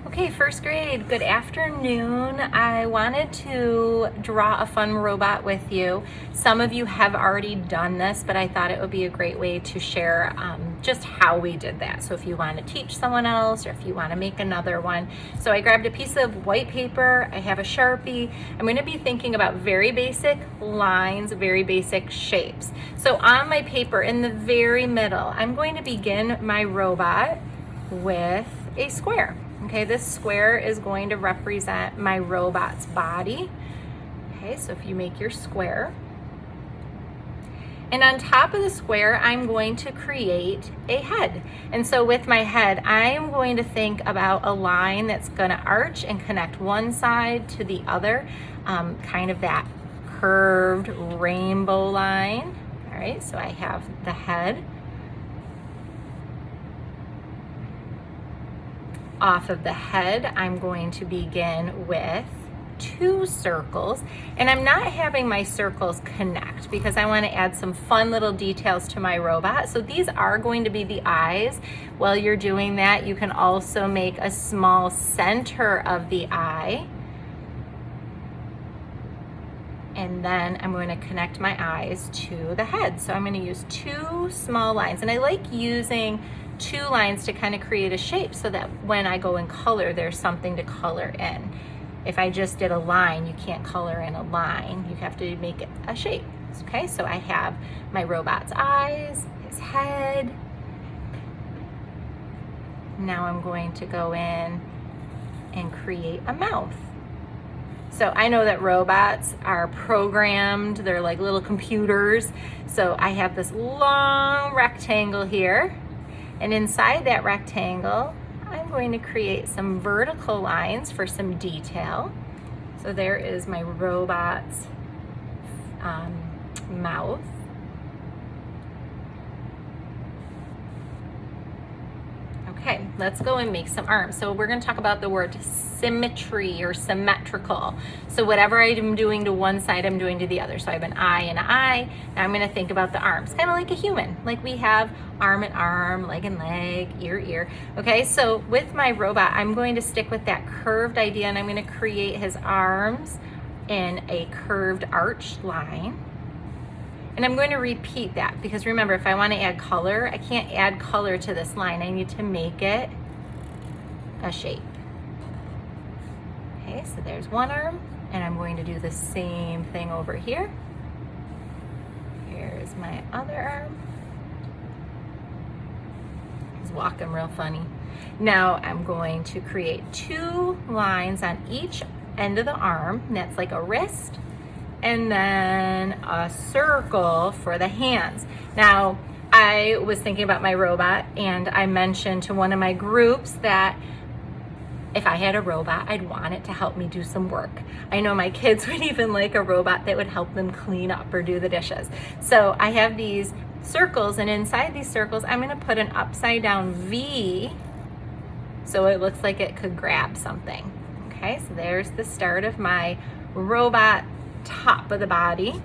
Okay, first grade, good afternoon. I wanted to draw a fun robot with you. Some of you have already done this, but I thought it would be a great way to share just how we did that. So if you want to teach someone else or if you want to make another one. So I grabbed a piece of white paper, I have a Sharpie. I'm going to be thinking about very basic lines, very basic shapes. So on my paper in the very middle, I'm going to begin my robot with a square. Okay, this square is going to represent my robot's body. Okay, so if you make your square. And on top of the square, I'm going to create a head. And so with my head, I am going to think about a line that's gonna arch and connect one side to the other, kind of that curved rainbow line. All right, so I have the head. Off of the head, I'm going to begin with 2 circles, and I'm not having my circles connect because I want to add some fun little details to my robot. So these are going to be the eyes. While you're doing that, you can also make a small center of the eye. And then I'm going to connect my eyes to the head. So I'm going to use 2 small lines, and I like using 2 lines to kind of create a shape so that when I go in color, there's something to color in. If I just did a line, you can't color in a line. You have to make it a shape. Okay, so I have my robot's eyes, his head. Now I'm going to go in and create a mouth. So I know that robots are programmed, they're like little computers. So I have this long rectangle here. And inside that rectangle, I'm going to create some vertical lines for some detail. So there is my robot's mouth. Okay, let's go and make some arms. So we're going to talk about the word symmetry or symmetrical. So whatever I'm doing to one side, I'm doing to the other. So I have an eye and an eye. Now I'm going to think about the arms, kind of like a human. Like we have arm and arm, leg and leg, ear, ear. Okay, so with my robot, I'm going to stick with that curved idea, and I'm going to create his arms in a curved arched line. And I'm going to repeat that because remember, if I want to add color, I can't add color to this line. I need to make it a shape. Okay, so there's one arm, and I'm going to do the same thing over here. Here's my other arm. He's walking real funny. Now I'm going to create 2 lines on each end of the arm. And that's like a wrist, and then a circle for the hands. Now, I was thinking about my robot, and I mentioned to one of my groups that if I had a robot, I'd want it to help me do some work. I know my kids would even like a robot that would help them clean up or do the dishes. So I have these circles, and inside these circles, I'm gonna put an upside down V so it looks like it could grab something. Okay, so there's the start of my robot top of the body.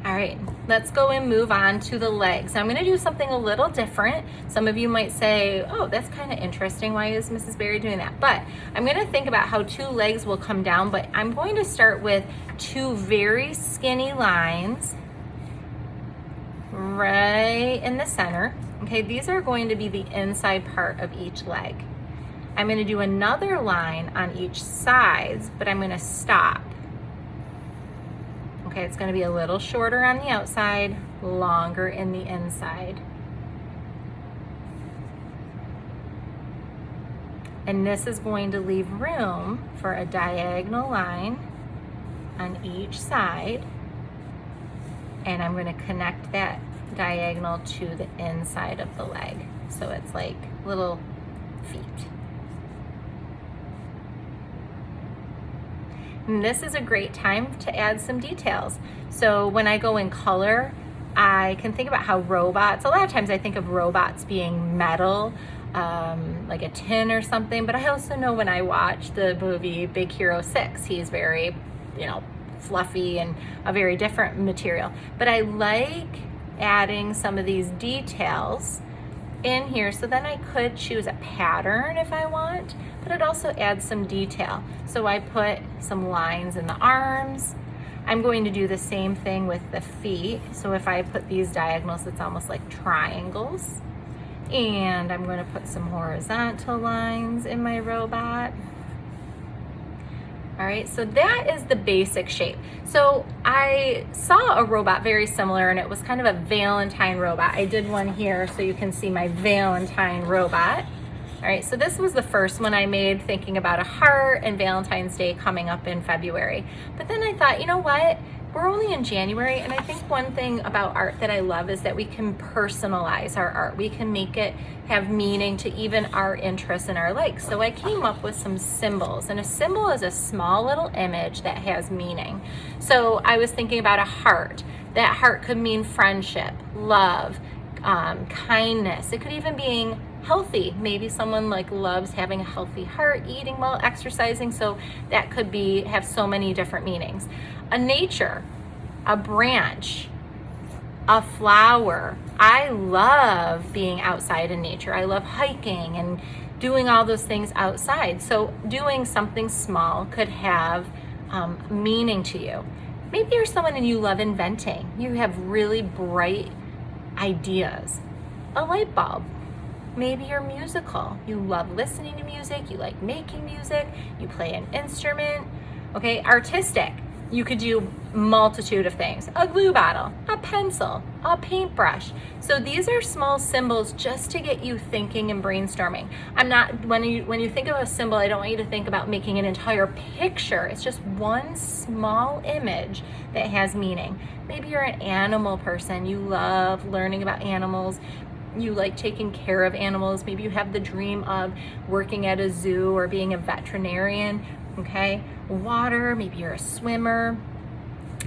All right, let's go and move on to the legs. Now I'm gonna do something a little different. Some of you might say, oh, that's kind of interesting. Why is Mrs. Berry doing that? But I'm gonna think about how 2 legs will come down, but I'm going to start with 2 very skinny lines right in the center. Okay, these are going to be the inside part of each leg. I'm going to do another line on each side, but I'm going to stop. Okay, it's going to be a little shorter on the outside, longer in the inside. And this is going to leave room for a diagonal line on each side. And I'm going to connect that diagonal to the inside of the leg. So it's like little feet. And this is a great time to add some details. So when I go in color, I can think about how robots, a lot of times I think of robots being metal, like a tin or something, but I also know when I watch the movie Big Hero 6, he's very, fluffy and a very different material. But I like adding some of these details in here, so then I could choose a pattern if I want, but it also adds some detail. So I put some lines in the arms. I'm going to do the same thing with the feet. So if I put these diagonals, it's almost like triangles. And I'm going to put some horizontal lines in my robot. All right, so that is the basic shape. So I saw a robot very similar, and it was kind of a Valentine robot. I did one here so you can see my Valentine robot. All right, so this was the first one I made thinking about a heart and Valentine's Day coming up in February. But then I thought, you know what? We're only in January, and I think one thing about art that I love is that we can personalize our art. We can make it have meaning to even our interests and our likes. So I came up with some symbols, and a symbol is a small little image that has meaning. So I was thinking about a heart. That heart could mean friendship, love, kindness. It could even be healthy. Maybe someone like loves having a healthy heart, eating well, exercising. So that could have so many different meanings. A nature, a branch, a flower. I love being outside in nature. I love hiking and doing all those things outside. So doing something small could have meaning to you. Maybe you're someone and you love inventing. You have really bright ideas. A light bulb. Maybe you're musical. You love listening to music. You like making music. You play an instrument. Okay, artistic. You could do multitude of things. A glue bottle, a pencil, a paintbrush. So these are small symbols just to get you thinking and brainstorming. When you think of a symbol, I don't want you to think about making an entire picture. It's just one small image that has meaning. Maybe you're an animal person. You love learning about animals. You like taking care of animals. Maybe you have the dream of working at a zoo or being a veterinarian. Okay, water, maybe you're a swimmer,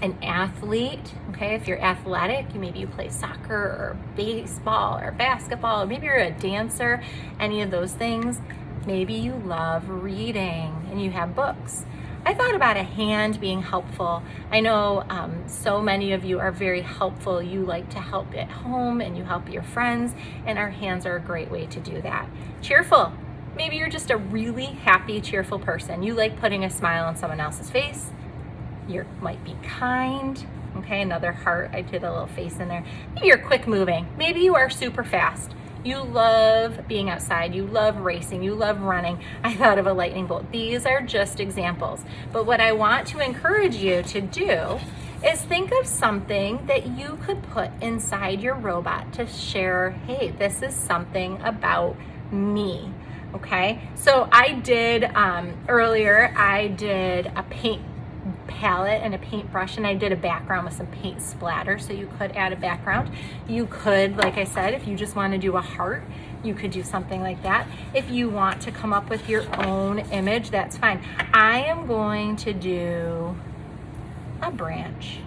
an athlete. Okay, if you're athletic, maybe you play soccer or baseball or basketball, or maybe you're a dancer, any of those things. Maybe you love reading and you have books. I thought about a hand being helpful. I know so many of you are very helpful. You like to help at home and you help your friends, and our hands are a great way to do that. Cheerful. Maybe you're just a really happy, cheerful person. You like putting a smile on someone else's face. You might be kind. Okay, another heart. I did a little face in there. Maybe you're quick moving. Maybe you are super fast. You love being outside. You love racing. You love running. I thought of a lightning bolt. These are just examples. But what I want to encourage you to do is think of something that you could put inside your robot to share, hey, this is something about me. Okay, so I did earlier, I did a paint palette and a paintbrush, and I did a background with some paint splatter, so you could add a background. You could, like I said, if you just want to do a heart, you could do something like that. If you want to come up with your own image, that's fine. I am going to do a branch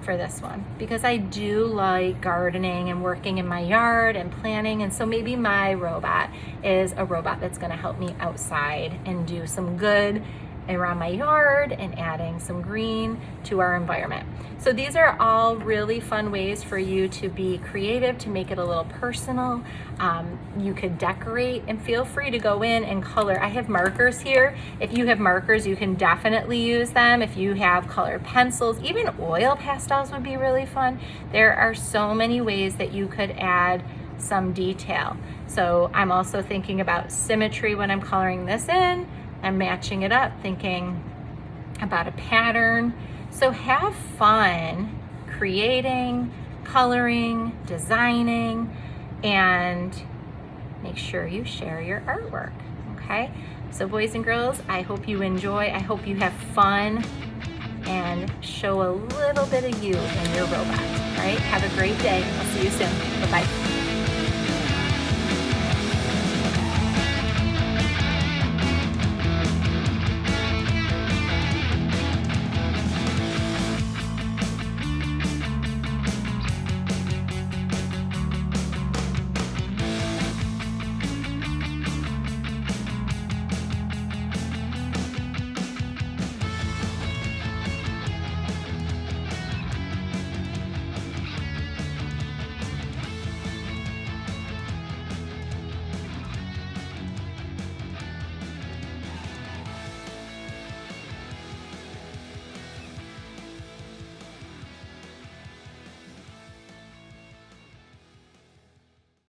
for this one because I do like gardening and working in my yard and planning, and so maybe my robot is a robot that's going to help me outside and do some good around my yard and adding some green to our environment. So these are all really fun ways for you to be creative, to make it a little personal. You could decorate, and feel free to go in and color. I have markers here. If you have markers, you can definitely use them. If you have colored pencils, even oil pastels would be really fun. There are so many ways that you could add some detail. So I'm also thinking about symmetry when I'm coloring this in. I'm matching it up, thinking about a pattern. So have fun creating, coloring, designing, and make sure you share your artwork, okay? So boys and girls, I hope you enjoy. I hope you have fun and show a little bit of you in your robot, all right? Have a great day. I'll see you soon. Bye-bye.